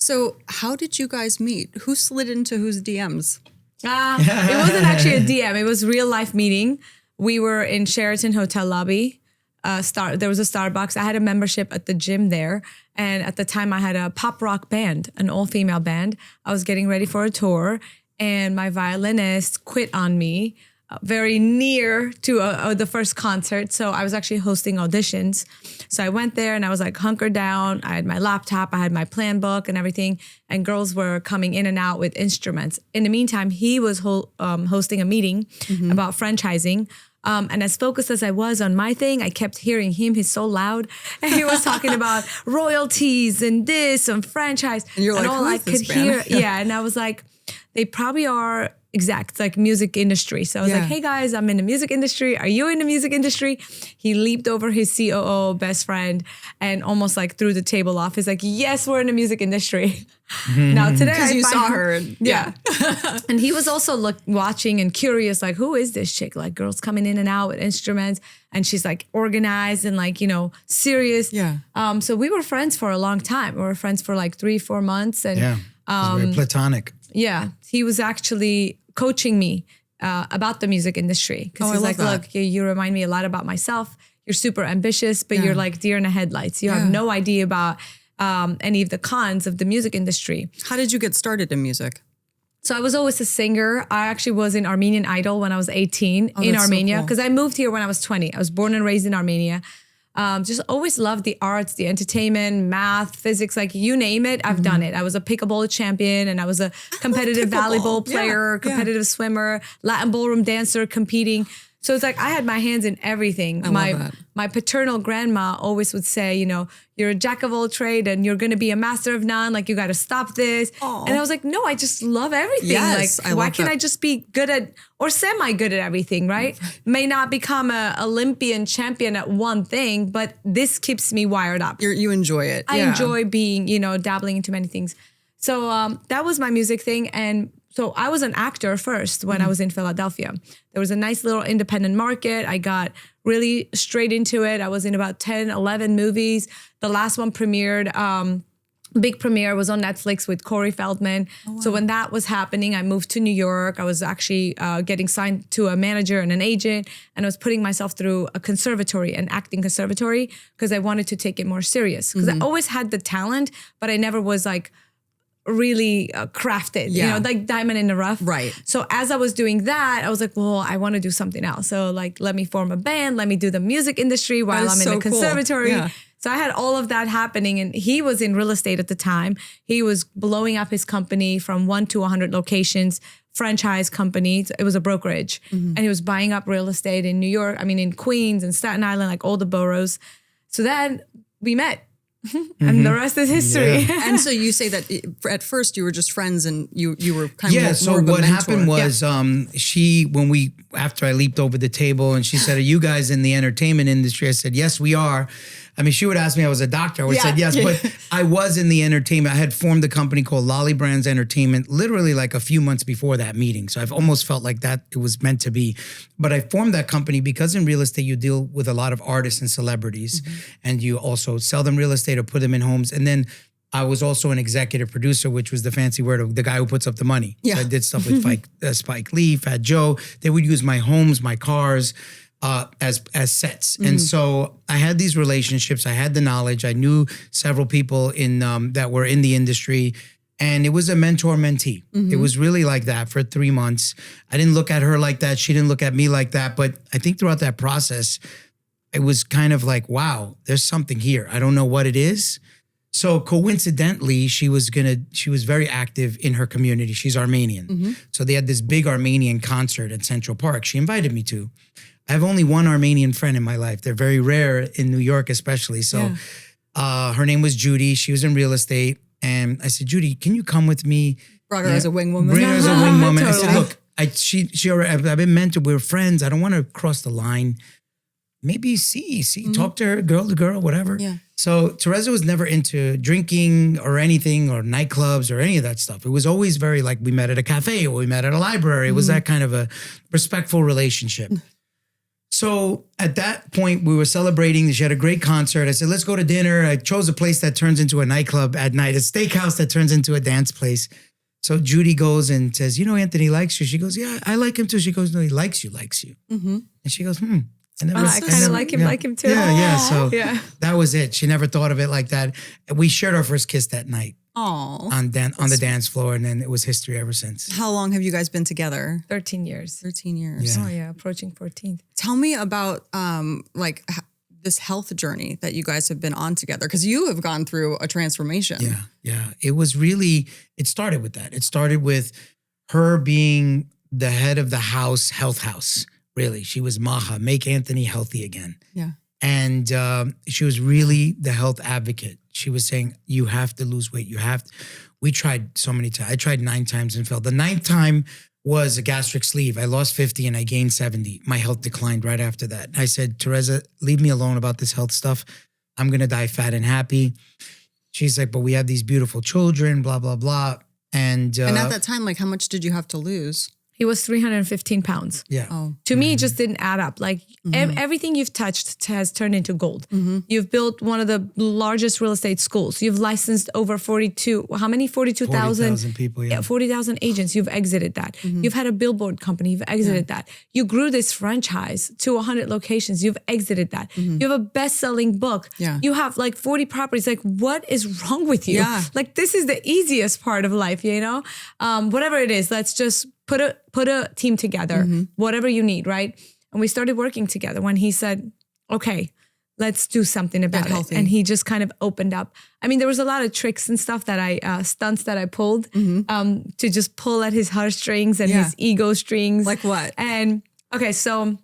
So how did you guys meet? Who slid into whose DMs? It wasn't actually a DM. It was real life meeting. We were in Sheraton Hotel lobby. There was a Starbucks. I had a membership at the gym there. And at the time I had a pop rock band, an all female band. I was getting ready for a tour and my violinist quit on me very near to the first concert. So I was actually hosting auditions. So I went there and I was like hunkered down. I had my laptop, I had my plan book and everything. And girls were coming in and out with instruments. In the meantime, he was hosting a meeting about franchising. And as focused as I was on my thing, I kept hearing him. He's so loud. And he was talking about royalties and this and franchise. And you're like, and all I could hear. Yeah. And I was like, they probably are exact, like music industry. So I was like, hey guys, I'm in the music industry. Are you in the music industry? He leaped over his COO best friend and almost like threw the table off. He's like, yes, we're in the music industry. Now today, because you saw her. And, and he was also watching and curious, like, who is this chick? Like girls coming in and out with instruments and she's like organized and like, you know, serious. Yeah. So we were friends for a long time. We were friends for like 3-4 months. And it was very platonic. Yeah. He was actually coaching me about the music industry. Because he's like, look, you remind me a lot about myself. You're super ambitious, but you're like deer in the headlights. You have no idea about any of the cons of the music industry. How did you get started in music? So I was always a singer. I actually was in Armenian Idol when I was 18 in Armenia because I moved here when I was 20. I was born and raised in Armenia. Just always loved the arts, the entertainment, math, physics, like you name it, I've done it. I was a pickleball champion and I was a competitive volleyball player, competitive swimmer, Latin ballroom dancer, competing. So it's like I had my hands in everything. My paternal grandma always would say, you know, you're a jack of all trade and you're going to be a master of none. Like you got to stop this. Aww. And I was like, no, I just love everything. Yes, like why can't I just be good at or semi good at everything, right? May not become a Olympian champion at one thing, but this keeps me wired up. You enjoy it. I enjoy being, you know, dabbling into many things. So that was my music thing. And so I was an actor first when I was in Philadelphia. There was a nice little independent market. I got really straight into it. I was in about 10, 11 movies. The last one premiered, big premiere was on Netflix with Corey Feldman. Oh, wow. So when that was happening, I moved to New York. I was actually getting signed to a manager and an agent, and I was putting myself through a conservatory, an acting conservatory, because I wanted to take it more serious. Because I always had the talent, but I never was like, really crafted, you know, like diamond in the rough. Right. So as I was doing that, I was like, well, I want to do something else. So like, let me form a band, let me do the music industry while I'm in the conservatory. Cool. Yeah. So I had all of that happening, and he was in real estate at the time. He was blowing up his company from 1 to 100 locations, franchise company. It was a brokerage, and he was buying up real estate in New York. I mean, in Queens and Staten Island, like all the boroughs. So then we met. And the rest is history. Yeah. And so you say that at first you were just friends and you were kind of more so of a what mentor. happened was after I leaped over the table and she said, are you guys in the entertainment industry? I said, yes, we are. I mean, she would ask me, I was a doctor. I would say yes, but I was in the entertainment. I had formed a company called Lolli Brands Entertainment literally like a few months before that meeting. So I've almost felt like that it was meant to be. But I formed that company because in real estate, you deal with a lot of artists and celebrities, and you also sell them real estate or put them in homes. And then I was also an executive producer, which was the fancy word of the guy who puts up the money. Yeah. So I did stuff with Spike Lee, Fat Joe. They would use my homes, my cars, as sets. And so I had these relationships. I had the knowledge. I knew several people in that were in the industry. And it was a mentor-mentee. It was really like that for 3 months. I didn't look at her like that. She didn't look at me like that. But I think throughout that process, it was kind of like, wow, there's something here. I don't know what it is. So coincidentally, she was very active in her community. She's Armenian. So they had this big Armenian concert at Central Park. She invited me to. I have only one Armenian friend in my life. They're very rare in New York, especially. So her name was Judy. She was in real estate. And I said, Judy, can you come with me? Brought her as a wing woman. Bring her as a wing woman. Totally. I said, look, I've been mentored. We're friends. I don't want to cross the line. Maybe talk to her, girl to girl, whatever. Yeah. So Tereza was never into drinking or anything or nightclubs or any of that stuff. It was always very like we met at a cafe or we met at a library. It was that kind of a respectful relationship. So at that point, we were celebrating. She had a great concert. I said, let's go to dinner. I chose a place that turns into a nightclub at night, a steakhouse that turns into a dance place. So Judy goes and says, Anthony likes you. She goes, yeah, I like him too. She goes, no, he likes you. Mm-hmm. And she goes, I kind of like him too. Yeah. So that was it. She never thought of it like that. We shared our first kiss that night. Oh, on the dance floor, and then it was history ever since. How long have you guys been together? 13 years. 13 years. Yeah. Oh yeah, approaching 14. Tell me about this health journey that you guys have been on together, because you have gone through a transformation. Yeah. It started with that. It started with her being the head of the health house. Really, she was Maha, make Anthony healthy again. Yeah. And she was really the health advocate. She was saying, you have to lose weight. We tried so many times. I tried 9 times and failed. The 9th time was a gastric sleeve. I lost 50 and I gained 70. My health declined right after that. I said, Tereza, leave me alone about this health stuff. I'm going to die fat and happy. She's like, but we have these beautiful children, blah, blah, blah. And at that time, how much did you have to lose? He was 315 pounds. Yeah. Oh. To me, it just didn't add up. Everything you've touched has turned into gold. Mm-hmm. You've built one of the largest real estate schools. You've licensed over 42,000 people, yeah. 40,000 agents. You've exited that. Mm-hmm. You've had a billboard company. You've exited that. You grew this franchise to 100 locations. You've exited that. Mm-hmm. You have a best-selling book. Yeah. You have 40 properties. What is wrong with you? Yeah. This is the easiest part of life, whatever it is, let's just put a team together, whatever you need, right? And we started working together when he said, okay, let's do something about it. And he just kind of opened up. I mean, there was a lot of tricks and stuff stunts that I pulled to just pull at his heartstrings and his ego strings. Like what? And okay, so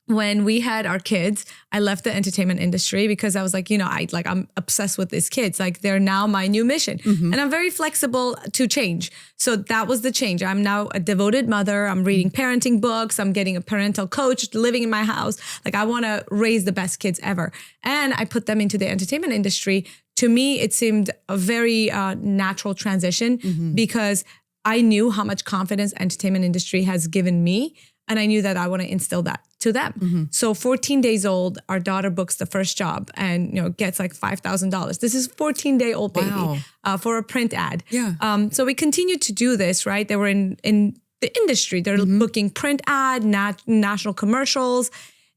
when we had our kids, I left the entertainment industry because I was I'm obsessed with these kids. They're now my new mission. And I'm very flexible to change. So that was the change. I'm now a devoted mother. I'm reading parenting books. I'm getting a parental coach, living in my house. I want to raise the best kids ever. And I put them into the entertainment industry. To me, it seemed a very natural transition because I knew how much confidence entertainment industry has given me. And I knew that I want to instill that to them. So 14 days old, our daughter books the first job and gets $5,000. This is 14-day-old baby for a print ad. Yeah. So we continued to do this, right? They were in the industry. They're booking print ad, national commercials.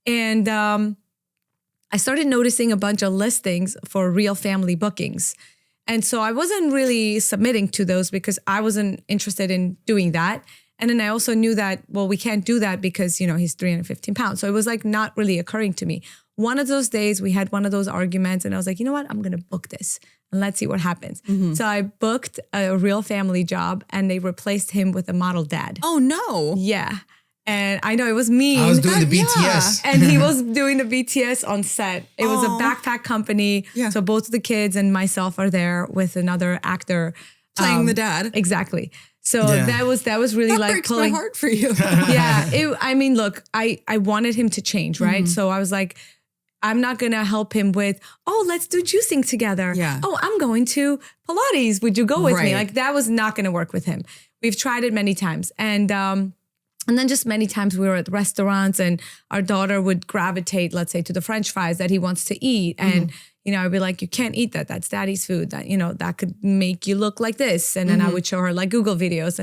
And I started noticing a bunch of listings for real family bookings. And so I wasn't really submitting to those because I wasn't interested in doing that. And then I also knew that, we can't do that because, he's 315 pounds. So it was not really occurring to me. One of those days we had one of those arguments and I was like, you know what? I'm going to book this and let's see what happens. So I booked a real family job and they replaced him with a model dad. Oh, no. Yeah. And I know it was mean. I was doing the BTS. And he was doing the BTS on set. It was a backpack company. Yeah. So both the kids and myself are there with another actor. Playing the dad. Exactly. So that was really that breaks my heart for you. Look, I wanted him to change, right? So I was like, I'm not going to help him with, let's do juicing together. Yeah. Oh, I'm going to Pilates. Would you go with me? Right. That was not going to work with him. We've tried it many times. And then just many times we were at restaurants and our daughter would gravitate, let's say, to the French fries that he wants to eat. And I'd be like, you can't eat that. That's daddy's food. That, that could make you look like this. And then I would show her Google videos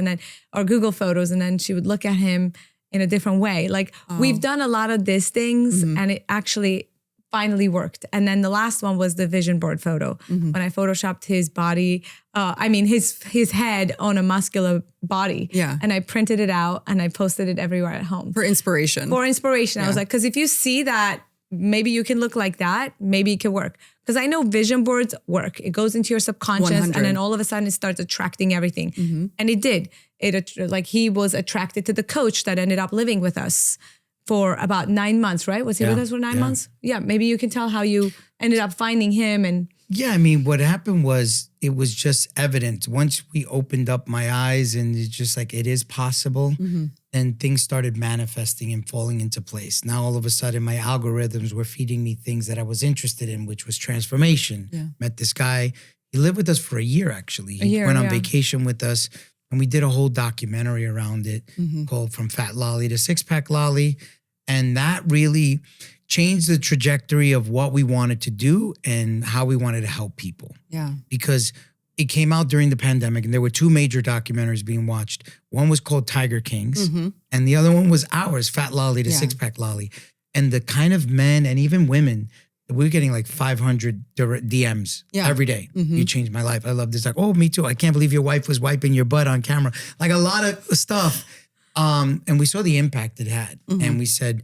or Google photos. And then she would look at him in a different way. We've done a lot of these things and it actually finally worked. And then the last one was the vision board photo when I photoshopped his body. His head on a muscular body. Yeah. And I printed it out and I posted it everywhere at home. For inspiration. I was like, because if you see that, maybe you can look like that. Maybe it can work. Because I know vision boards work. It goes into your subconscious 100. and then all of a sudden it starts attracting everything. And it did. He was attracted to the coach that ended up living with us for about 9 months, right? Was he with us for 9 months? Yeah. Maybe you can tell how you ended up finding him and... Yeah, what happened was it was just evident. Once we opened up my eyes and it's just it is possible, and things started manifesting and falling into place. Now, all of a sudden, my algorithms were feeding me things that I was interested in, which was transformation. Yeah. Met this guy. He lived with us for a year, actually. He went on vacation with us, and we did a whole documentary around it called From Fat Lolli to Six Pack Lolli. And that really changed the trajectory of what we wanted to do and how we wanted to help people. Yeah. Because it came out during the pandemic and there were two major documentaries being watched. One was called Tiger Kings and the other one was ours, Fat Lolli to Six Pack Lolli. And the kind of men and even women, we're getting like 500 DMs every day. You changed my life. I love this. Like, oh, me too. I can't believe your wife was wiping your butt on camera. Like a lot of stuff. And we saw the impact it had. And we said,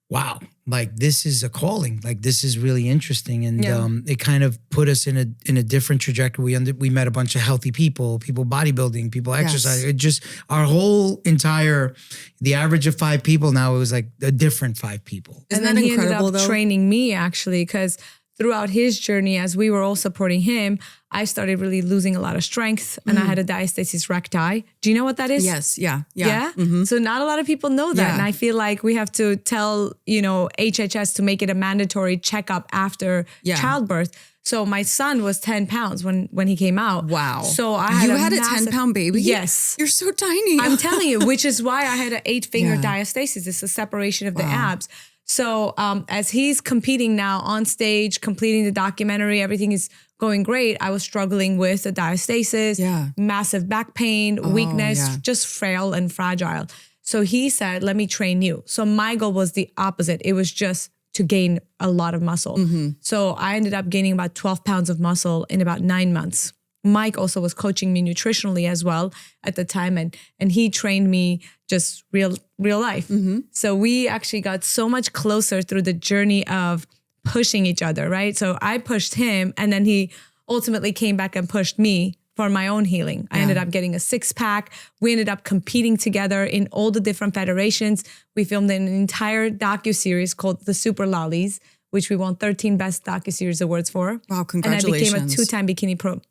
wow, like this is a calling. Like this is really interesting. And it kind of put us in a different trajectory. We met a bunch of healthy people bodybuilding, people exercise. It just, our whole entire, the average of 5 people now, it was like a different 5 people. And then he ended up training me actually, because throughout his journey, as we were all supporting him, I started really losing a lot of strength and I had a diastasis recti. Do you know what that is? Yes. Yeah. So not a lot of people know that. And I feel like we have to tell, HHS to make it a mandatory checkup after childbirth. So my son was 10 pounds when he came out. Wow. So I had a 10-pound baby? Yes. You're so tiny. I'm telling you, which is why I had an 8-finger diastasis. It's a separation of the abs. So as he's competing now on stage, completing the documentary, everything is going great. I was struggling with the diastasis, massive back pain, weakness, just frail and fragile. So he said, let me train you. So my goal was the opposite. It was just to gain a lot of muscle. So I ended up gaining about 12 pounds of muscle in about 9 months. Mike also was coaching me nutritionally as well at the time. And he trained me just real life. So we actually got so much closer through the journey of pushing each other, right? So I pushed him and then he ultimately came back and pushed me for my own healing. I ended up getting a 6-pack. We ended up competing together in all the different federations. We filmed an entire docuseries called The Super Lollies, which we won 13 Best Docuseries Awards for. Wow, congratulations. And I became a 2-time bikini pro.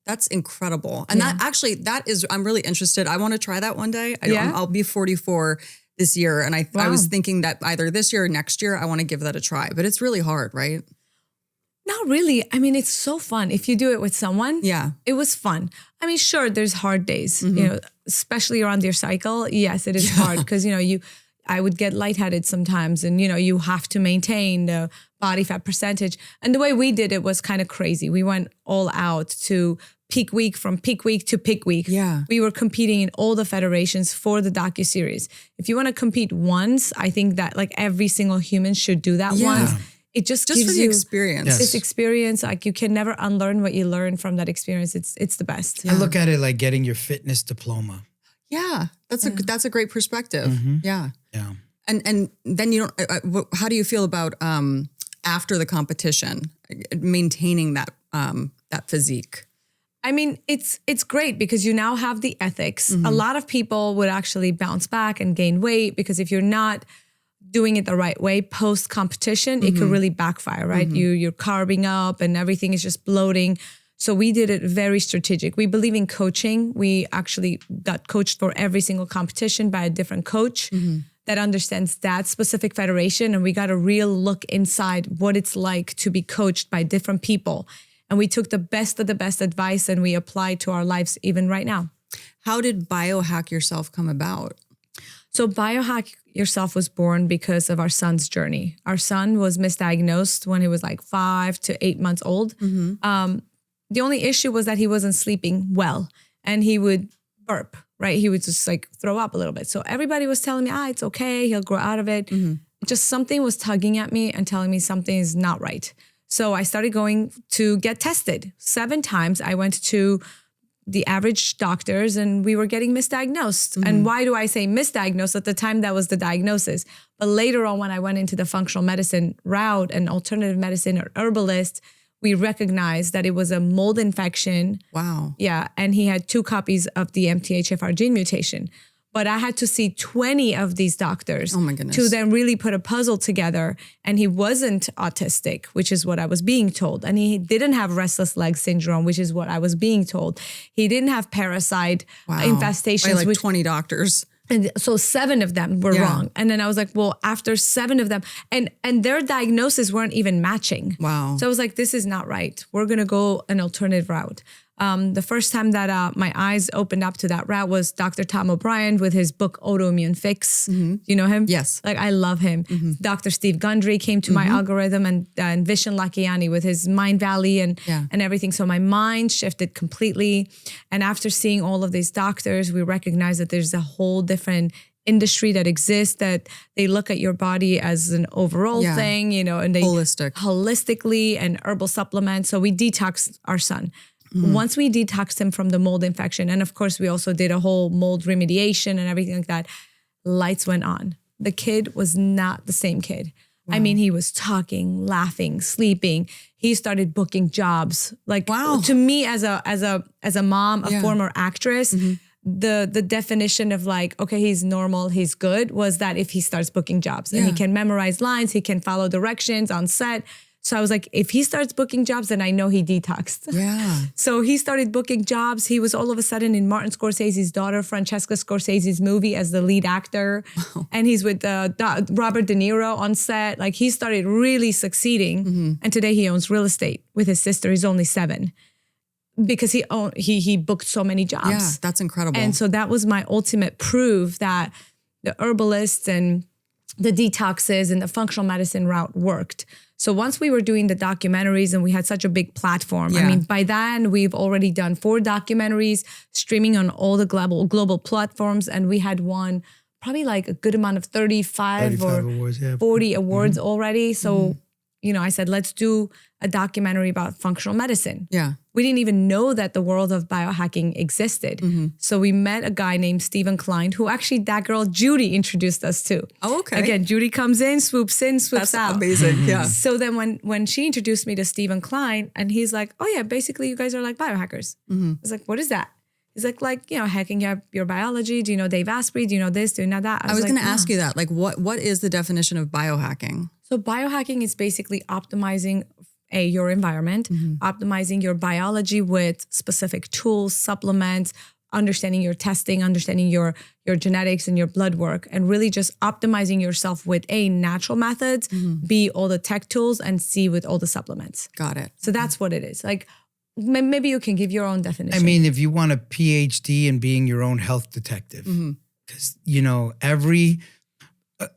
That's incredible. And I'm really interested. I want to try that one day. I'll be 44 this year. And I was thinking that either this year or next year, I want to give that a try, but it's really hard, right? Not really. I mean, it's so fun. If you do it with someone, it was fun. I mean, sure, there's hard days, especially around your cycle. Yes, it is hard because, I would get lightheaded sometimes and, you have to maintain the body fat percentage. And the way we did it was kind of crazy. We went all out to peak week, from peak week to peak week. Yeah. We were competing in all the federations for the docuseries. If you want to compete once, I think that like every single human should do that once. It just gives for the you experience. This experience. Like you can never unlearn what you learn from that experience. It's the best. I look at it like getting your fitness diploma. Yeah, that's a great perspective. Yeah. And then you don't. How do you feel about after the competition, maintaining that physique? I mean, it's great because you now have the ethics. A lot of people would actually bounce back and gain weight because if you're not doing it the right way post competition, it could really backfire, right? You're carbing up and everything is just bloating. So we did it very strategic. We believe in coaching. We actually got coached for every single competition by a different coach that understands that specific federation. And we got a real look inside what it's like to be coached by different people. And we took the best of the best advice and we applied to our lives even right now. How did Biohack Yourself come about? So Biohack Yourself was born because of our son's journey. Our son was misdiagnosed when he was like 5 to 8 months old. The only issue was that he wasn't sleeping well and he would burp, right? He would just like throw up a little bit. So everybody was telling me, it's okay. He'll grow out of it. Just something was tugging at me and telling me something is not right. So I started going to get tested. 7 times I went to the average doctors and we were getting misdiagnosed. And why do I say misdiagnosed? At the time, that was the diagnosis. But later on, when I went into the functional medicine route and alternative medicine or herbalist, we recognized that it was a mold infection. Wow. Yeah. And he had 2 copies of the MTHFR gene mutation. But I had to see 20 of these doctors oh my goodness. To then really put a puzzle together. And he wasn't autistic, which is what I was being told. And he didn't have restless leg syndrome, which is what I was being told. He didn't have parasite infestations. By like 20 doctors. And so 7 of them were wrong. And then I was like, well, after 7 of them, and their diagnoses weren't even matching. Wow. So I was like, this is not right. We're going to go an alternative route. The first time that my eyes opened up to that route was Dr. Tom O'Brien with his book Autoimmune Fix. Do you know him? Yes. Like I love him. Dr. Steve Gundry came to my algorithm, and Vishen Lakhiani with his Mind Valley and everything. So my mind shifted completely. And after seeing all of these doctors, we recognize that there's a whole different industry that exists, that they look at your body as an overall thing, and they holistically and herbal supplements. So we detoxed our son. Once we detoxed him from the mold infection, and of course we also did a whole mold remediation and everything like that, lights went on. The kid was not the same kid. Wow. I mean, he was talking, laughing, sleeping. He started booking jobs. Like to me as a mom, a former actress, the definition of like, okay, he's normal, he's good, was that if he starts booking jobs and he can memorize lines, he can follow directions on set. So I was like, if he starts booking jobs, then I know he detoxed. Yeah. So he started booking jobs. He was all of a sudden in Martin Scorsese's daughter, Francesca Scorsese's movie as the lead actor. Wow. And he's with Robert De Niro on set. Like he started really succeeding. And today he owns real estate with his sister. He's only 7. Because he booked so many jobs. Yeah, that's incredible. And so that was my ultimate proof that the herbalists and the detoxes and the functional medicine route worked. So once we were doing the documentaries and we had such a big platform, I mean, by then we've already done 4 documentaries streaming on all the global platforms. And we had won probably like a good amount of 35 or awards, 40 awards already. So, I said, let's do a documentary about functional medicine. Yeah. We didn't even know that the world of biohacking existed. So we met a guy named Stephen Klein, who actually that girl Judy introduced us to. Oh, okay. Again, Judy comes in, swoops out. That's amazing. Yeah. So then when she introduced me to Stephen Klein, and he's like, oh yeah, basically you guys are like biohackers. I was like, what is that? He's like, hacking up your biology. Do you know Dave Asprey? Do you know this? Do you know that? I was going to ask you that. Like, what is the definition of biohacking? So biohacking is basically optimizing your environment, optimizing your biology with specific tools, supplements, understanding your testing, understanding your genetics and your blood work, and really just optimizing yourself with natural methods, B, all the tech tools, and C, with all the supplements. Got it. So that's what it is. Like, maybe you can give your own definition. I mean, if you want a PhD in being your own health detective, because,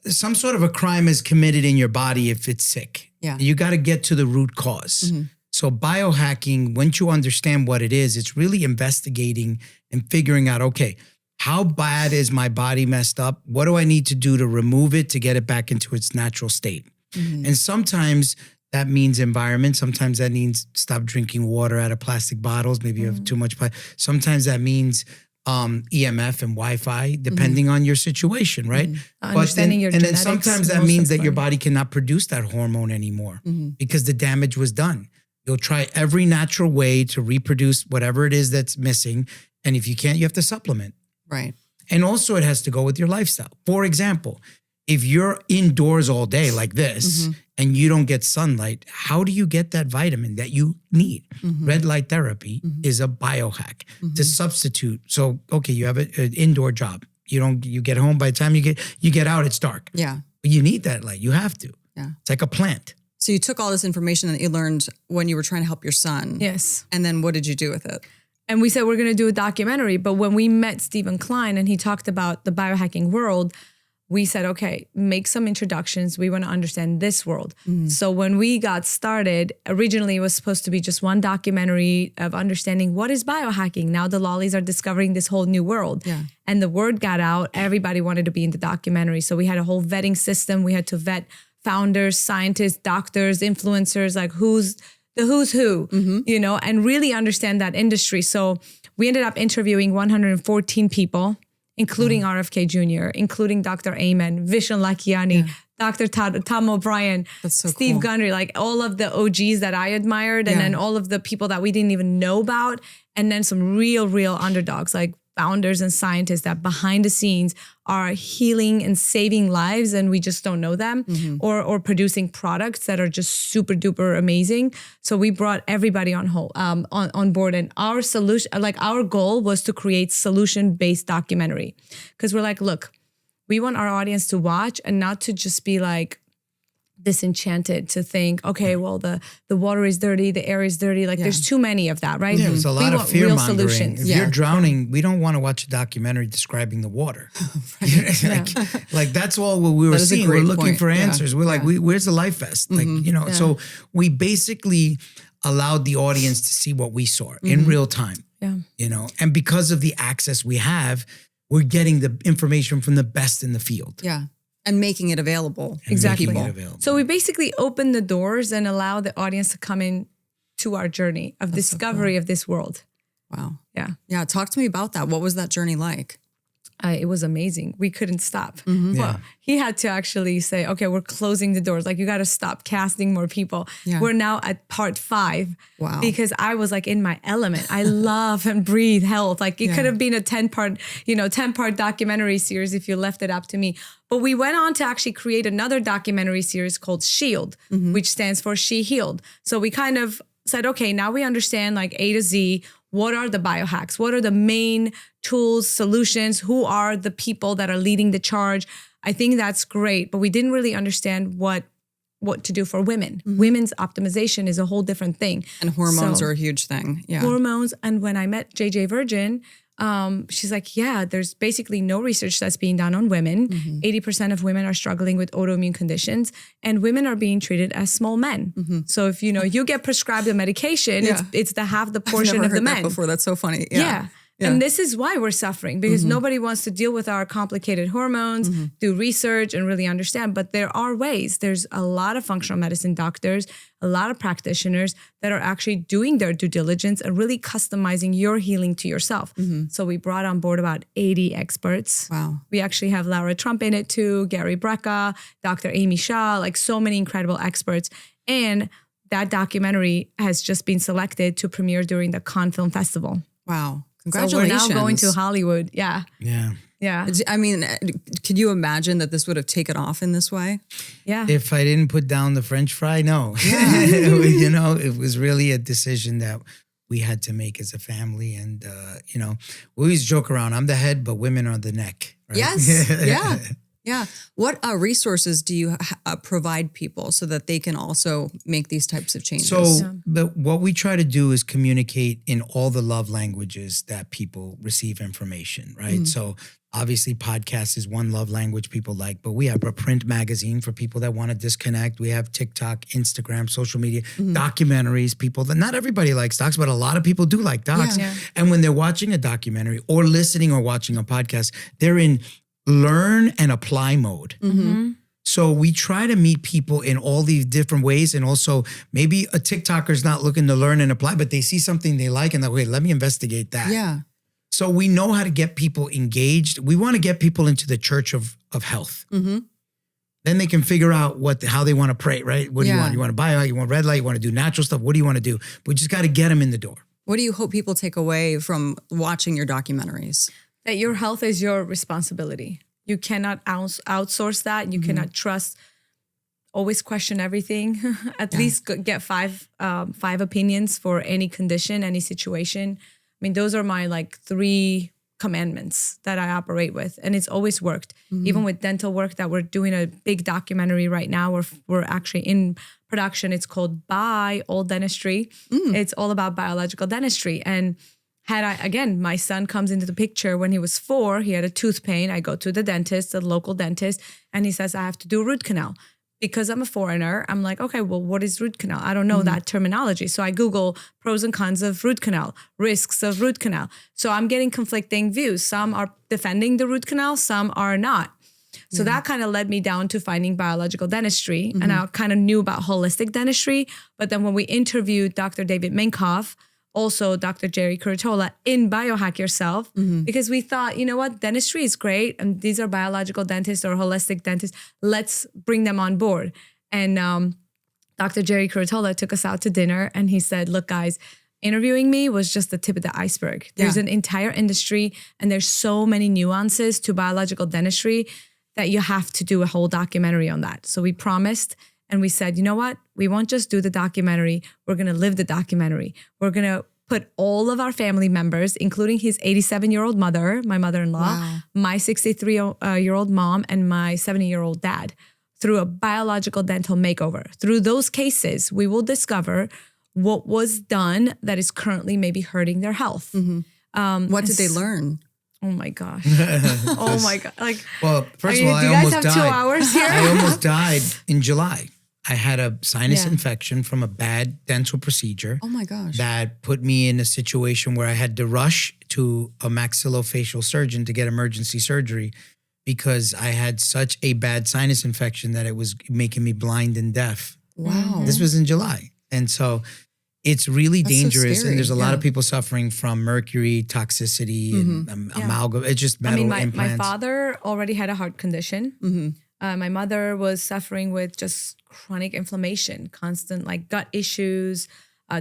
some sort of a crime is committed in your body if it's sick. Yeah. You got to get to the root cause. So biohacking, once you understand what it is, it's really investigating and figuring out, okay, how bad is my body messed up? What do I need to do to remove it to get it back into its natural state? And sometimes that means environment. Sometimes that means stop drinking water out of plastic bottles. Maybe you have too much. Sometimes that means EMF and Wi-Fi, depending on your situation, right? Understanding your genetics. And then sometimes that means that your body cannot produce that hormone anymore because the damage was done. You'll try every natural way to reproduce whatever it is that's missing. And if you can't, you have to supplement. Right. And also it has to go with your lifestyle. For example, if you're indoors all day like this and you don't get sunlight, how do you get that vitamin that you need? Red light therapy is a biohack to substitute. So, okay, you have an indoor job. You get home, by the time you get out, it's dark. Yeah. But you need that light. You have to. Yeah. It's like a plant. So you took all this information that you learned when you were trying to help your son. Yes. And then what did you do with it? And we said, we're going to do a documentary. But when we met Stephen Klein and he talked about the biohacking world, we said, okay, make some introductions. We want to understand this world. So when we got started, originally it was supposed to be just one documentary of understanding what is biohacking. Now the Lollis are discovering this whole new world. Yeah. And the word got out. Everybody wanted to be in the documentary. So we had a whole vetting system. We had to vet founders, scientists, doctors, influencers, like who's who, and really understand that industry. So we ended up interviewing 114 people, including RFK Jr., including Dr. Amen, Vishen Lakhiani, Dr. Tom O'Brien, Steve Gundry, like all of the OGs that I admired, and then all of the people that we didn't even know about, and then some real underdogs, like founders and scientists that behind the scenes are healing and saving lives, and we just don't know them, or producing products that are just super duper amazing. So we brought everybody on board, and our solution, like our goal was to create solution-based documentary, because we're like, look, we want our audience to watch and not to just be like, disenchanted to think, okay, well, the water is dirty, the air is dirty. Like there's too many of that, right? Yeah, there's a lot of fear mongering. If you're drowning, we don't want to watch a documentary describing the water. like that's all what we were seeing. We're looking for answers. We're like, where's the life vest? Like, so we basically allowed the audience to see what we saw in real time. Yeah. And because of the access we have, we're getting the information from the best in the field. Yeah. And making it available. Exactly. So we basically open the doors and allow the audience to come in to our journey of discovery of this world. Wow. Yeah. Yeah. Talk to me about that. What was that journey like? It was amazing. We couldn't stop. Well, he had to actually say, okay, we're closing the doors. Like, you got to stop casting more people. Yeah. We're now at part 5. Wow. Because I was like in my element. I love and breathe health. Like, it could have been a 10-part documentary series if you left it up to me. But we went on to actually create another documentary series called SHIELD, which stands for She Healed. So we kind of said, okay, now we understand like A to Z. What are the biohacks? What are the main tools, solutions? Who are the people that are leading the charge? I think that's great, but we didn't really understand what to do for women. Women's optimization is a whole different thing. And hormones are a huge thing. Yeah. Hormones. And when I met JJ Virgin, she's like, yeah, there's basically no research that's being done on women. 80% of women are struggling with autoimmune conditions, and women are being treated as small men. So if you get prescribed a medication, it's the half the portion of the men. Before. That's so funny. Yeah. And this is why we're suffering, because nobody wants to deal with our complicated hormones, do research and really understand. But there are ways. There's a lot of functional medicine doctors, a lot of practitioners that are actually doing their due diligence and really customizing your healing to yourself. So we brought on board about 80 experts. Wow. We actually have Laura Trump in it too, Gary Brecka, Dr. Amy Shah, like so many incredible experts. And that documentary has just been selected to premiere during the Cannes Film Festival. Wow. Congratulations. So we're now going to Hollywood. Yeah. I mean, could you imagine that this would have taken off in this way? Yeah. If I didn't put down the French fry, no. It was really a decision that we had to make as a family. And, we always joke around, I'm the head, but women are the neck. Right? Yes. Yeah. What resources do you provide people so that they can also make these types of changes? So what we try to do is communicate in all the love languages that people receive information, right? So obviously podcast is one love language people like, but we have a print magazine for people that want to disconnect. We have TikTok, Instagram, social media, documentaries, people that not everybody likes docs, but a lot of people do like docs. Yeah. And when they're watching a documentary or listening or watching a podcast, they're in learn and apply mode. So we try to meet people in all these different ways. And also maybe a TikToker's not looking to learn and apply, but they see something they like and they're like, let me investigate that. Yeah. So we know how to get people engaged. We want to get people into the church of health. Then they can figure out how they want to pray, right? What do you want? You want to bio? You want red light? You want to do natural stuff? What do you want to do? We just got to get them in the door. What do you hope people take away from watching your documentaries? That your health is your responsibility. You cannot outsource that. You cannot trust. Always question everything. At least get five opinions for any condition, any situation. I mean, those are my 3 commandments that I operate with, and it's always worked. Even with dental work that we're doing a big documentary right now. We're actually in production. It's called Buy Old Dentistry. It's all about biological dentistry. And my son comes into the picture when he was 4, he had a tooth pain. I go to the dentist, the local dentist, and he says, I have to do a root canal. Because I'm a foreigner, I'm like, okay, well, what is root canal? I don't know that terminology. So I Google pros and cons of root canal, risks of root canal. So I'm getting conflicting views. Some are defending the root canal, some are not. So that kind of led me down to finding biological dentistry. And I kind of knew about holistic dentistry. But then when we interviewed Dr. David Minkoff, also Dr. Jerry Curatola in Biohack Yourself, because we thought, you know what, dentistry is great. And these are biological dentists or holistic dentists. Let's bring them on board. And Dr. Jerry Curatola took us out to dinner and he said, look, guys, interviewing me was just the tip of the iceberg. There's an entire industry and there's so many nuances to biological dentistry that you have to do a whole documentary on that. So we promised. And we said, you know what? We won't just do the documentary. We're going to live the documentary. We're going to put all of our family members, including his 87-year-old mother, my mother-in-law, my 63-year-old mom, and my 70-year-old dad. through a biological dental makeover. Through those cases, we will discover what was done that is currently maybe hurting their health. What did they learn? Oh my gosh. Oh my God. Like, well, first of all, do you I guys almost have died. 2 hours here? I almost died in July. I had a sinus Yeah. infection from a bad dental procedure. Oh my gosh. That put me in a situation where I had to rush to a maxillofacial surgeon to get emergency surgery because I had such a bad sinus infection that it was making me blind and deaf. Wow. This was in July. And so it's really That's so dangerous. scary. And there's a lot Yeah. of people suffering from mercury toxicity and amalgam. It's just metal my implants. father already had a heart condition. My mother was suffering with just chronic inflammation, constant like gut issues,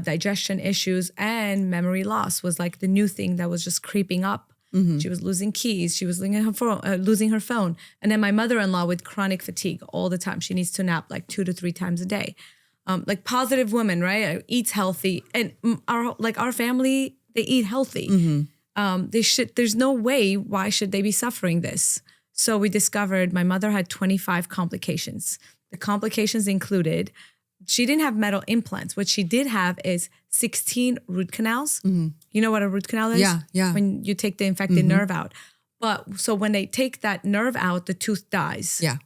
digestion issues, and memory loss was like the new thing that was just creeping up. She was losing keys. She was losing her phone. And then my mother-in-law with chronic fatigue all the time. She needs to nap like 2 to 3 times a day. Like positive women, right? Eats healthy. And our family, they eat healthy. There's no way, why should they be suffering this? So we discovered my mother had 25 complications. The complications included, she didn't have metal implants. What she did have is 16 root canals. You know what a root canal is? Yeah. When you take the infected nerve out. But so when they take that nerve out, the tooth dies. Yeah.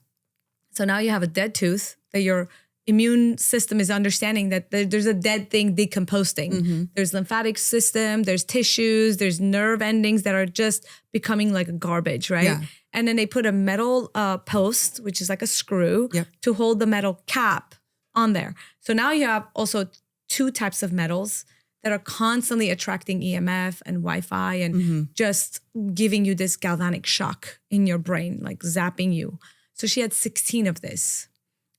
So now you have a dead tooth that your immune system is understanding that there's a dead thing decomposing. There's lymphatic system, there's tissues, there's nerve endings that are just becoming like garbage, right? Yeah. And then they put a metal post, which is like a screw, to hold the metal cap on there. So now you have also 2 types of metals that are constantly attracting EMF and Wi-Fi and just giving you this galvanic shock in your brain, like zapping you. So she had 16 of this.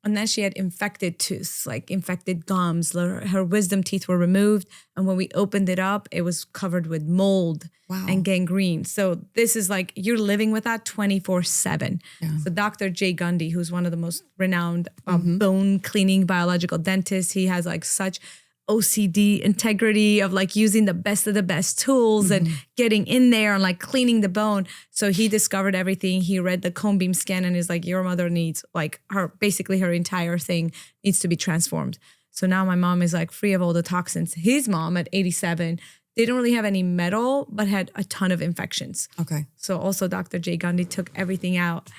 And then she had infected tooths, like infected gums. Her wisdom teeth were removed. And when we opened it up, it was covered with mold and gangrene. So this is like, you're living with that 24/7. So Dr. Jay Gundy, who's one of the most renowned bone cleaning biological dentists, he has like such OCD integrity of like using the best of the best tools and getting in there and like cleaning the bone. So he discovered everything. He read the cone beam scan and is like, your mother needs like basically her entire thing needs to be transformed. So now my mom is like free of all the toxins. His mom at 87, didn't really have any metal, but had a ton of infections. Okay. So also Dr. Jay Gundy took everything out.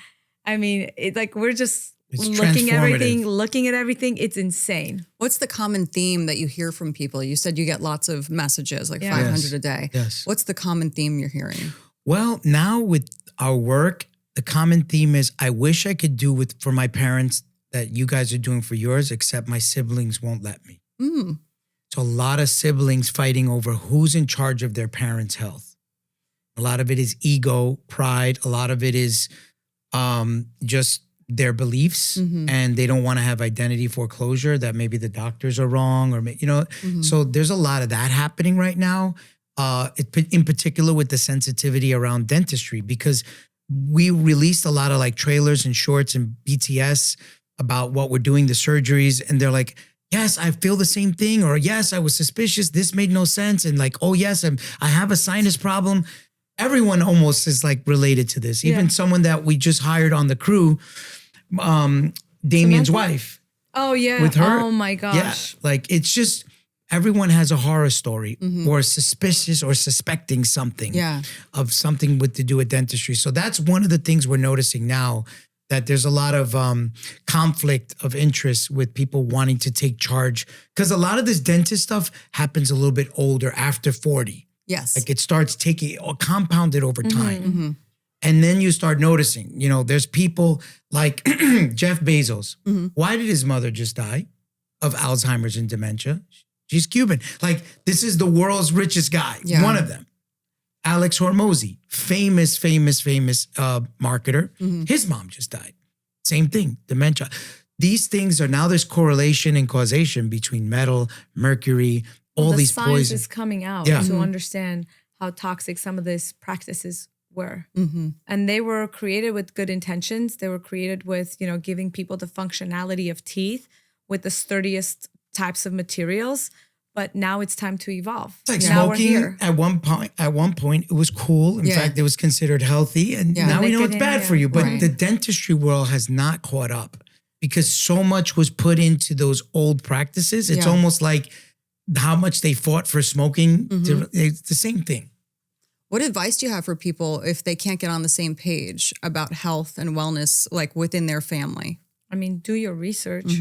I mean, it's like, we're just It's looking transformative. at everything. It's insane. What's the common theme that you hear from people? You said you get lots of messages, like 500 a day. Yes. What's the common theme you're hearing? Well, now with our work, the common theme is I wish I could do for my parents that you guys are doing for yours, except my siblings won't let me. So a lot of siblings fighting over who's in charge of their parents' health. A lot of it is ego, pride. A lot of it is just their beliefs, and they don't want to have identity foreclosure that maybe the doctors are wrong or, so there's a lot of that happening right now, in particular with the sensitivity around dentistry, because we released a lot of like trailers and shorts and BTS about what we're doing, the surgeries, and they're like, yes, I feel the same thing, or yes, I was suspicious, this made no sense, and like, oh yes, I have a sinus problem. Everyone almost is like related to this. Even someone that we just hired on the crew, Damien's wife. Oh yeah. With her. Oh my gosh. Yeah. Like it's just, everyone has a horror story or suspicious or suspecting something of something to do with dentistry. So that's one of the things we're noticing now, that there's a lot of conflict of interest with people wanting to take charge. Because a lot of this dentist stuff happens a little bit older, after 40. Yes. Like it starts taking or compounded over time. And then you start noticing, there's people like Jeff Bezos. Why did his mother just die of Alzheimer's and dementia? She's Cuban. Like this is the world's richest guy, one of them. Alex Hormozy, famous marketer. His mom just died. Same thing, dementia. These things are, now there's correlation and causation between metal, mercury, all these poisons. The science is coming out to understand how toxic some of these practices were. And they were created with good intentions. They were created with, giving people the functionality of teeth with the sturdiest types of materials. But now it's time to evolve. It's like now smoking at one point, it was cool. In fact, it was considered healthy. And now we know it's bad for you. But the dentistry world has not caught up. because so much was put into those old practices. It's almost like how much they fought for smoking. It's the same thing. What advice do you have for people if they can't get on the same page about health and wellness, like within their family? I mean, do your research.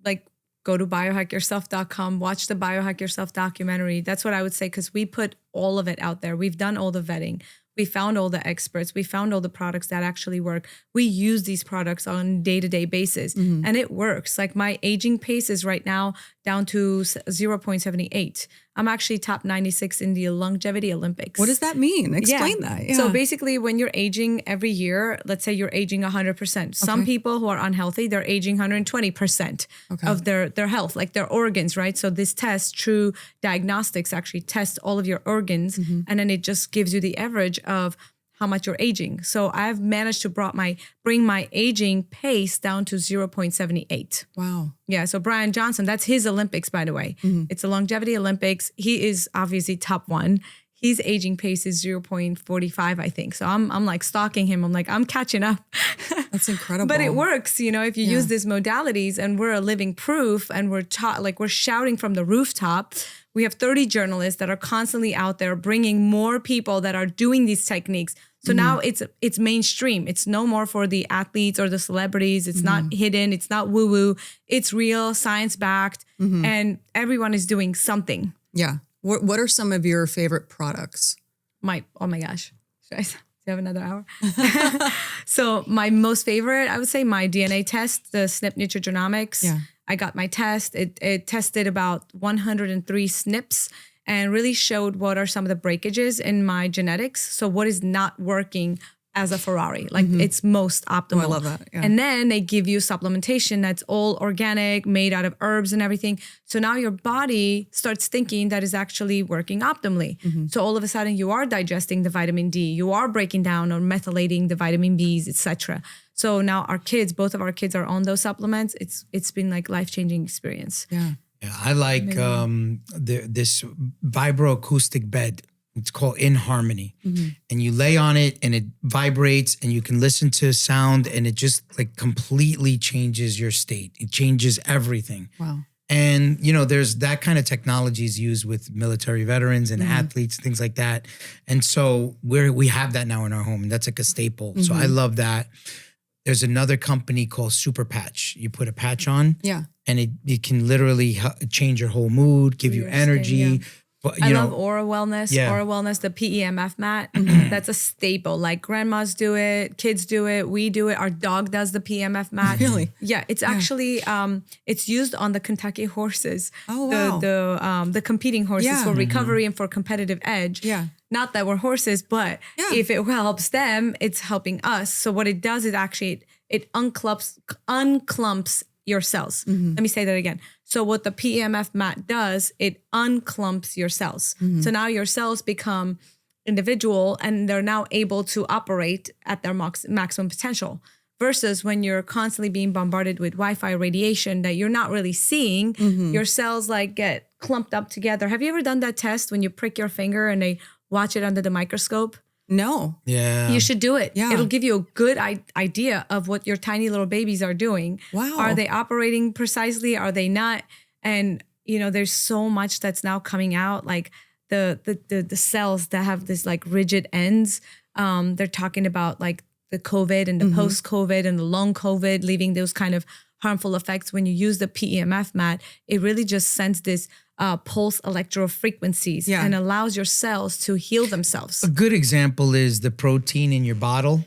Like, go to biohackyourself.com, watch the Biohack Yourself documentary. That's what I would say, because we put all of it out there. We've done all the vetting. We found all the experts. We found all the products that actually work. We use these products on a day-to-day basis, and it works. Like, my aging pace is right now down to 0.78. I'm actually top 96 in the longevity Olympics. What does that mean? Explain that. Yeah. So basically, when you're aging every year, let's say you're aging 100%. Some people who are unhealthy, they're aging 120% of their health, like their organs, right? So this test, True Diagnostics, actually tests all of your organs, and then it just gives you the average of how much you're aging. So I've managed to bring my aging pace down to 0.78. Wow. Yeah. So Brian Johnson, that's his Olympics, by the way. It's a longevity Olympics. He is obviously top one. His aging pace is 0.45, I think. So I'm like stalking him. I'm like, I'm catching up. That's incredible. But it works, if you use these modalities, and we're a living proof, and we're shouting from the rooftop. We have 30 journalists that are constantly out there bringing more people that are doing these techniques. So now it's mainstream. It's no more for the athletes or the celebrities. It's not hidden. It's not woo-woo. It's real, science-backed, and everyone is doing something. Yeah. What are some of your favorite products? Oh my gosh. Should I have another hour? So my most favorite, I would say my DNA test, the SNP Nutrigenomics. Yeah. I got my test. It tested about 103 SNPs and really showed what are some of the breakages in my genetics. So what is not working as a Ferrari, like it's most optimal. Oh, I love that. Yeah. And then they give you supplementation that's all organic, made out of herbs and everything. So now your body starts thinking that is actually working optimally. So all of a sudden you are digesting the vitamin D, you are breaking down or methylating the vitamin Bs, etc. So now both of our kids are on those supplements. It's been like life-changing experience. Yeah. Yeah, I like this vibroacoustic bed. It's called In Harmony. And you lay on it and it vibrates and you can listen to sound and it just like completely changes your state. It changes everything. Wow. And, there's that kind of technology is used with military veterans and athletes, things like that. And so we have that now in our home, and that's like a staple. So I love that. There's another company called Super Patch. You put a patch on and it can literally change your whole mood, give you energy. Skin, But, I love Aura Wellness. Yeah. Aura Wellness, the PEMF mat. That's a staple. Like grandmas do it, kids do it, we do it. Our dog does the PEMF mat. Really? Yeah. It's actually it's used on the Kentucky horses. Oh wow. The competing horses for recovery and for competitive edge. Yeah. Not that we're horses, but if it helps them, it's helping us. So what it does is actually it unclumps your cells. Let me say that again. So what the PEMF mat does, it unclumps your cells. So now your cells become individual and they're now able to operate at their maximum potential. Versus when you're constantly being bombarded with Wi-Fi radiation that you're not really seeing, your cells like get clumped up together. Have you ever done that test when you prick your finger and they watch it under the microscope? No. Yeah. You should do it. Yeah. It'll give you a good idea of what your tiny little babies are doing. Wow. Are they operating precisely? Are they not? And, there's so much that's now coming out, like the cells that have this like rigid ends. They're talking about like the COVID and the post-COVID and the long COVID, leaving those kind of harmful effects. When you use the PEMF mat, it really just sends this pulse electrofrequencies and allows your cells to heal themselves. A good example is the protein in your bottle,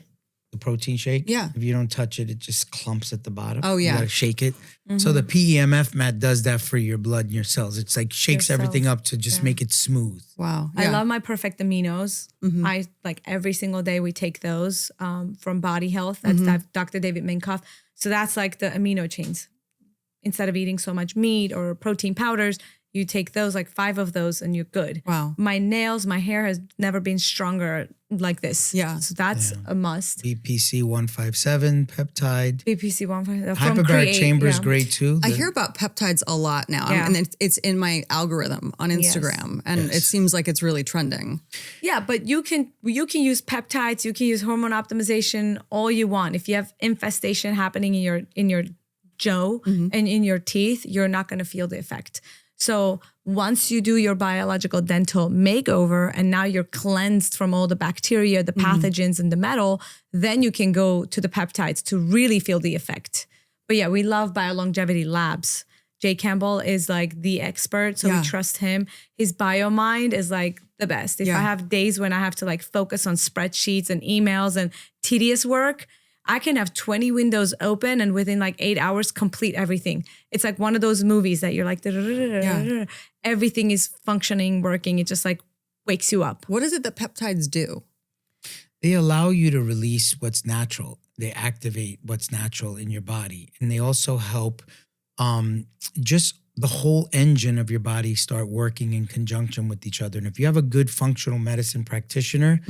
the protein shake. Yeah. If you don't touch it, it just clumps at the bottom. Oh, yeah. You gotta shake it. So the PEMF mat does that for your blood and your cells. It's like shakes everything up to just make it smooth. Wow. I love my Perfect Aminos. I like every single day we take those from Body Health. That's Dr. David Minkoff. So that's like the amino chains. Instead of eating so much meat or protein powders, you take those, like 5 of those, and you're good. Wow. My nails, my hair has never been stronger like this. Yeah. So that's a must. BPC 157 peptide. BPC 157. Hyperbaric chamber is great too. I hear about peptides a lot now, and it's in my algorithm on Instagram, and it seems like it's really trending. Yeah, but you can use peptides, you can use hormone optimization, all you want. If you have infestation happening in your jaw and in your teeth, you're not going to feel the effect. So once you do your biological dental makeover and now you're cleansed from all the bacteria, the pathogens and the metal, then you can go to the peptides to really feel the effect. But yeah, we love BioLongevity Labs. Jay Campbell is like the expert, so we trust him. His BioMind is like the best. If I have days when I have to like focus on spreadsheets and emails and tedious work, I can have 20 windows open and within like 8 hours complete everything. It's like one of those movies that you're like, everything is functioning, working. It just like wakes you up. What is it that peptides do? They allow you to release what's natural. They activate what's natural in your body. And they also help just the whole engine of your body start working in conjunction with each other. And if you have a good functional medicine practitioner,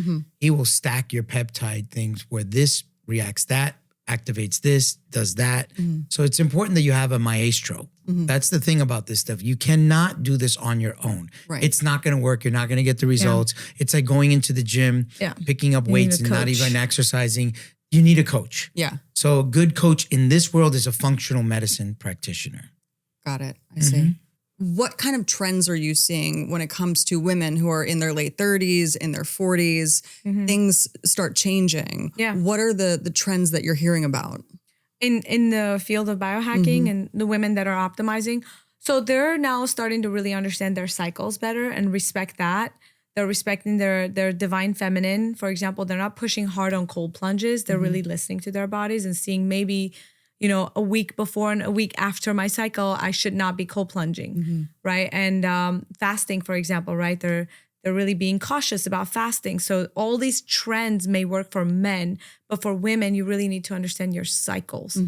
he will stack your peptide things where this reacts that, activates this, does that. So it's important that you have a maestro. That's the thing about this stuff. You cannot do this on your own. Right. It's not going to work. You're not going to get the results. It's like going into the gym, picking up weights and not even exercising. You need a coach. Yeah. So a good coach in this world is a functional medicine practitioner. Got it. I see. What kind of trends are you seeing when it comes to women who are in their late 30s, in their 40s? Things start changing. Yeah. What are the trends that you're hearing about? In the field of biohacking and the women that are optimizing. So they're now starting to really understand their cycles better and respect that. They're respecting their divine feminine. For example, they're not pushing hard on cold plunges. They're really listening to their bodies and seeing maybe, you know, a week before and a week after my cycle, I should not be cold plunging, right? And fasting, for example, right? They're really being cautious about fasting. So all these trends may work for men, but for women, you really need to understand your cycles.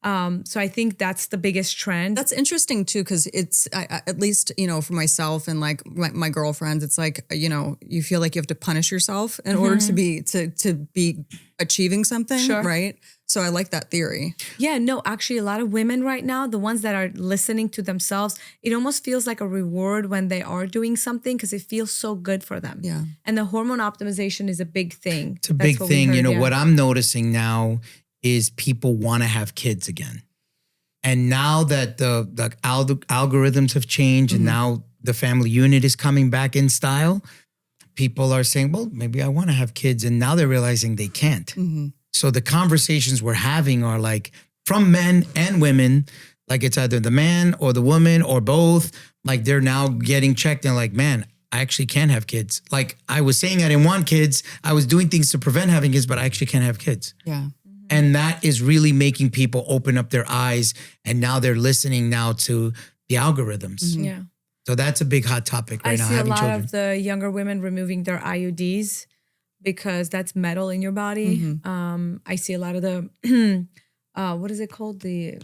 So I think that's the biggest trend. That's interesting too, because it's at least, you know, for myself and like my girlfriends, it's like, you know, you feel like you have to punish yourself in order to be achieving something, right? So I like that theory. Yeah, no, actually a lot of women right now, the ones that are listening to themselves, it almost feels like a reward when they are doing something because it feels so good for them. Yeah. And the hormone optimization is a big thing. It's a big thing. You know, what I'm noticing now is people want to have kids again. And now that the algorithms have changed and now the family unit is coming back in style, people are saying, well, maybe I want to have kids. And now they're realizing they can't. So the conversations we're having are like from men and women, like it's either the man or the woman or both. Like they're now getting checked and like, man, I actually can have kids. Like I was saying I didn't want kids. I was doing things to prevent having kids, but I actually can't have kids. Yeah. And that is really making people open up their eyes. And now they're listening now to the algorithms. Yeah. So that's a big hot topic right now, having children. I see a lot of the younger women removing their IUDs because that's metal in your body. I see a lot of the, what is it called? The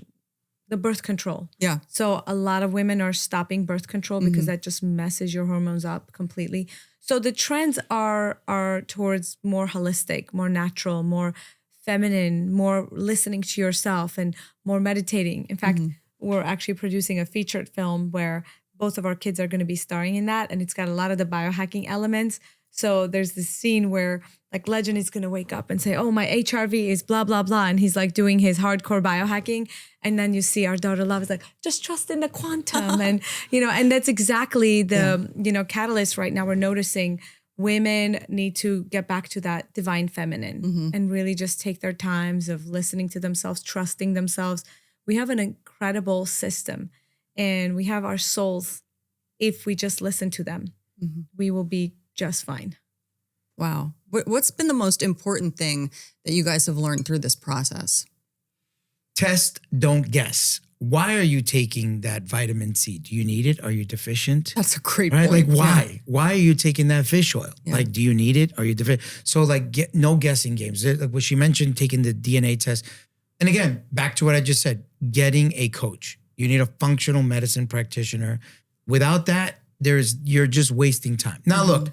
birth control. Yeah. So a lot of women are stopping birth control because that just messes your hormones up completely. So the trends are towards more holistic, more natural, more feminine, more listening to yourself and more meditating. In fact, we're actually producing a featured film where both of our kids are going to be starring in that. And it's got a lot of the biohacking elements. So there's this scene where like Legend is going to wake up and say, oh, my HRV is blah, blah, blah. And he's like doing his hardcore biohacking. And then you see our daughter Love is like, just trust in the quantum. And, you know, and that's exactly the, you know, catalyst right now. We're noticing women need to get back to that divine feminine and really just take their times of listening to themselves, trusting themselves. We have an incredible system and we have our souls. If we just listen to them, we will be just fine. Wow. What's been the most important thing that you guys have learned through this process? Test, don't guess. Why are you taking that vitamin C? Do you need it? Are you deficient? That's a great point. point. Like why? Yeah. Why are you taking that fish oil? Yeah. Like, do you need it? Are you deficient? So like no guessing games. Like what she mentioned, taking the DNA test. And again, back to what I just said, getting a coach. You need a functional medicine practitioner. Without that, you're just wasting time. Now look,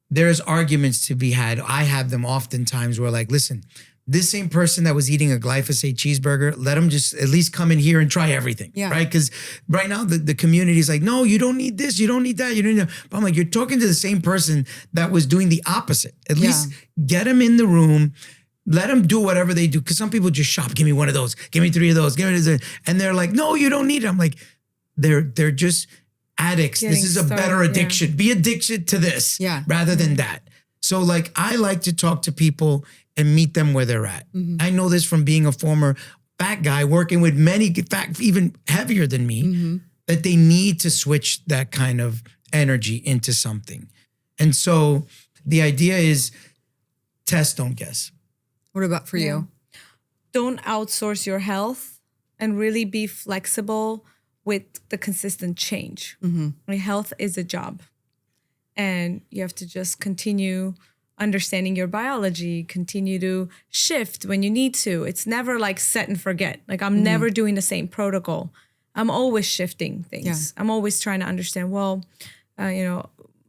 there's arguments to be had. I have them oftentimes where like, listen, this same person that was eating a glyphosate cheeseburger, let them just at least come in here and try everything, right? Because right now the community is like, no, you don't need this, you don't need that, you don't need that. But I'm like, you're talking to the same person that was doing the opposite. At least get them in the room, let them do whatever they do. Because some people just shop, give me one of those, give me 3 of those, give me this. And they're like, no, you don't need it. I'm like, they're just addicts. This is a better addiction. Be addicted to this rather than that. So like, I like to talk to people and meet them where they're at. I know this from being a former fat guy working with many fat, even heavier than me, that they need to switch that kind of energy into something. And so the idea is test, don't guess. What about for you? Don't outsource your health and really be flexible with the consistent change. Like, health is a job, and you have to just continue understanding your biology, continue to shift when you need to. It's never like set and forget. Like, I'm never doing the same protocol. I'm always shifting things. I'm always trying to understand, well,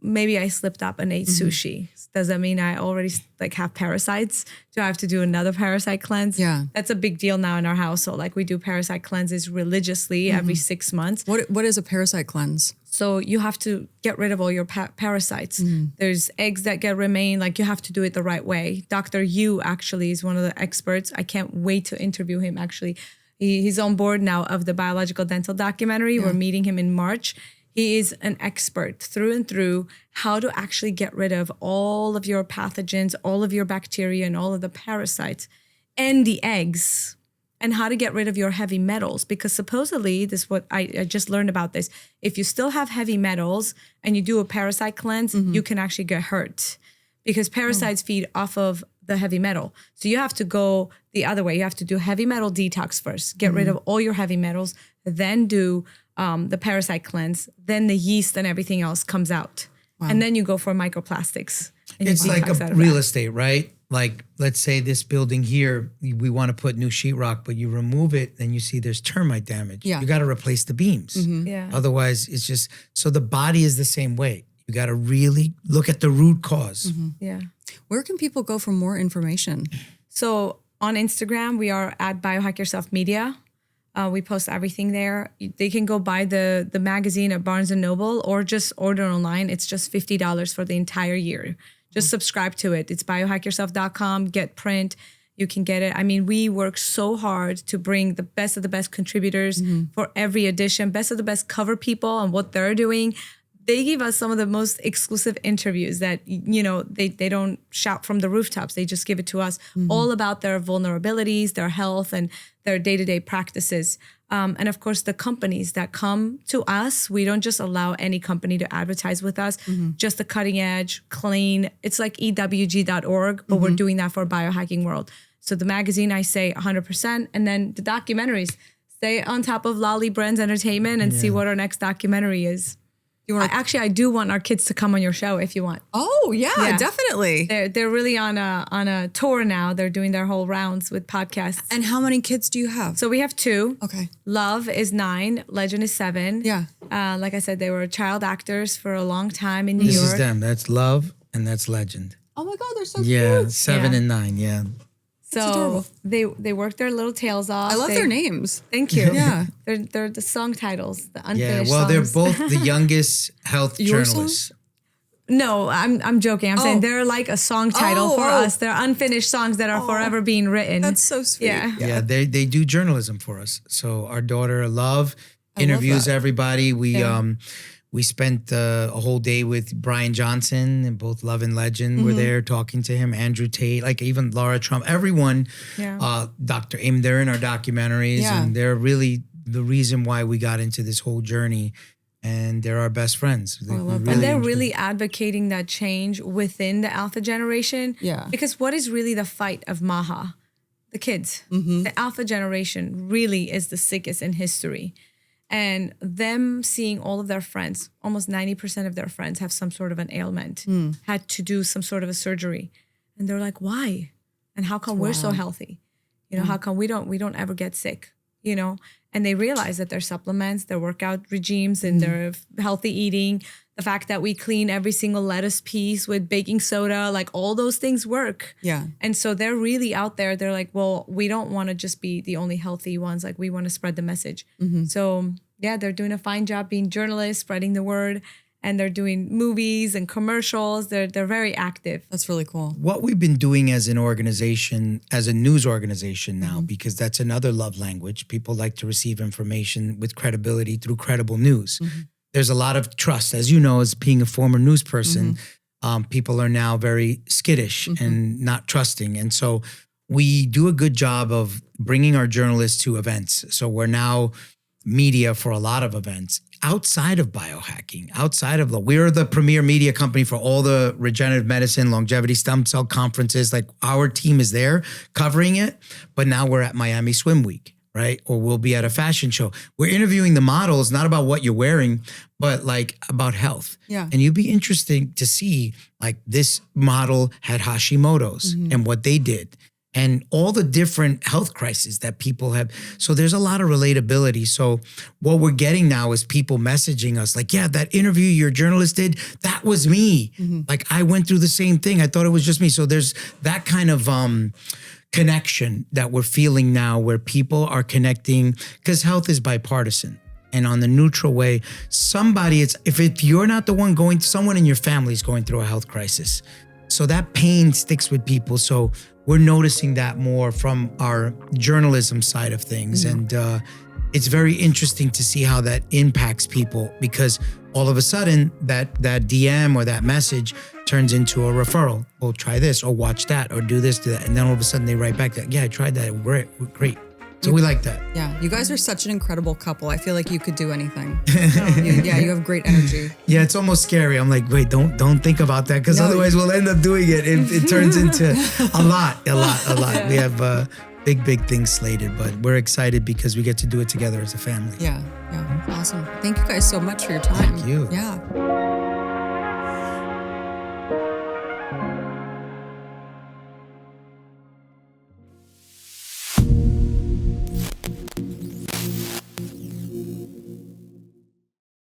maybe I slipped up and ate sushi. Does that mean I already like have parasites? Do I have to do another parasite cleanse? Yeah. That's a big deal now in our household. Like, we do parasite cleanses religiously every 6 months. What is a parasite cleanse? So you have to get rid of all your parasites. There's eggs that remain, like, you have to do it the right way. Dr. Yu actually is one of the experts. I can't wait to interview him actually. He's on board now of the biological dental documentary. We're meeting him in March. He is an expert through and through how to actually get rid of all of your pathogens, all of your bacteria, and all of the parasites and the eggs, and how to get rid of your heavy metals. Because supposedly, this is what I just learned about this. If you still have heavy metals and you do a parasite cleanse, you can actually get hurt, because parasites feed off of the heavy metal. So you have to go the other way. You have to do heavy metal detox first, get rid of all your heavy metals, then do the parasite cleanse, then the yeast and everything else comes out. And then you go for microplastics. It's like a real estate, right? Like, let's say this building here, we want to put new sheetrock, but you remove it, then you see there's termite damage. You got to replace the beams. Otherwise, it's just, so the body is the same way. You got to really look at the root cause. Where can people go for more information? So on Instagram, we are at Biohack Yourself Media. We post everything there. They can go buy the magazine at Barnes & Noble or just order online. It's just $50 for the entire year. Just subscribe to it. It's biohackyourself.com, get print. You can get it. I mean, we work so hard to bring the best of the best contributors for every edition, best of the best cover people and what they're doing. They give us some of the most exclusive interviews that, they don't shout from the rooftops. They just give it to us, all about their vulnerabilities, their health, and their day-to-day practices. And of course, the companies that come to us, we don't just allow any company to advertise with us, just the cutting edge, clean. It's like ewg.org, but we're doing that for biohacking world. So the magazine, I say 100%. And then the documentaries, stay on top of Lolli Brands Entertainment and see what our next documentary is. I do want our kids to come on your show if you want. Oh yeah, definitely. They're really on a tour now. They're doing their whole rounds with podcasts. And how many kids do you have? So we have 2. Okay. Love is 9. Legend is 7. Yeah. Like I said, they were child actors for a long time in New York. This is them. That's Love and that's Legend. Oh my God, they're so cute. Yeah, 7 and 9. Yeah. So they work their little tails off. I love their names. Thank you. Yeah. They're the song titles, the unfinished songs. they're both the youngest health journalists. Songs? No, I'm joking. I'm saying they're like a song title for us. They're unfinished songs that are forever being written. That's so sweet. Yeah, they do journalism for us. So our daughter Love interviews everybody. We spent a whole day with Brian Johnson, and both Love and Legend were there talking to him. Andrew Tate, like even Laura Trump, everyone. Dr. Aim, they're in our documentaries, and they're really the reason why we got into this whole journey. And they're our best friends. And they're really advocating that change within the alpha generation. Yeah. Because what is really the fight of Maha? The kids. The alpha generation really is the sickest in history. And them seeing all of their friends, almost 90% of their friends have some sort of an ailment, had to do some sort of a surgery. And they're like, why? And how come we're so healthy? How come we don't ever get sick? And they realize that their supplements, their workout regimes, and their healthy eating, the fact that we clean every single lettuce piece with baking soda, like all those things work. Yeah. And so they're really out there. They're like, well, we don't want to just be the only healthy ones. Like, we want to spread the message. So yeah, they're doing a fine job being journalists, spreading the word. and they're doing movies and commercials. They're very active. That's really cool. What we've been doing as an organization, as a news organization now, because that's another love language. People like to receive information with credibility through credible news. There's a lot of trust. As you know, as being a former news person, people are now very skittish and not trusting. And so we do a good job of bringing our journalists to events. So we're now media for a lot of events outside of biohacking, we're the premier media company for all the regenerative medicine, longevity, stem cell conferences. Like our team is there covering it, but now we're at Miami Swim Week, right? Or we'll be at a fashion show. We're interviewing the models, not about what you're wearing, but like about health. Yeah. And you'd be interesting to see like this model had Hashimoto's and what they did. And all the different health crises that people have. So there's a lot of relatability. So what we're getting now is people messaging us like, yeah, that interview your journalist did, that was me. Like I went through the same thing. I thought it was just me. So there's that kind of connection that we're feeling now where people are connecting because health is bipartisan. And on the neutral way, if you're not the one someone in your family is going through a health crisis. So that pain sticks with people. So we're noticing that more from our journalism side of things. And it's very interesting to see how that impacts people because all of a sudden that DM or that message turns into a referral. Well, try this or watch that or do this, do that. And then all of a sudden they write back that, yeah, I tried that. Great. So we like that. Yeah, you guys are such an incredible couple. I feel like you could do anything. You have great energy. Yeah, it's almost scary. I'm like, wait, don't think about that because otherwise we'll end up doing it. It turns into a lot. Yeah. We have big things slated, but we're excited because we get to do it together as a family. Yeah, awesome. Thank you guys so much for your time. Thank you. Yeah.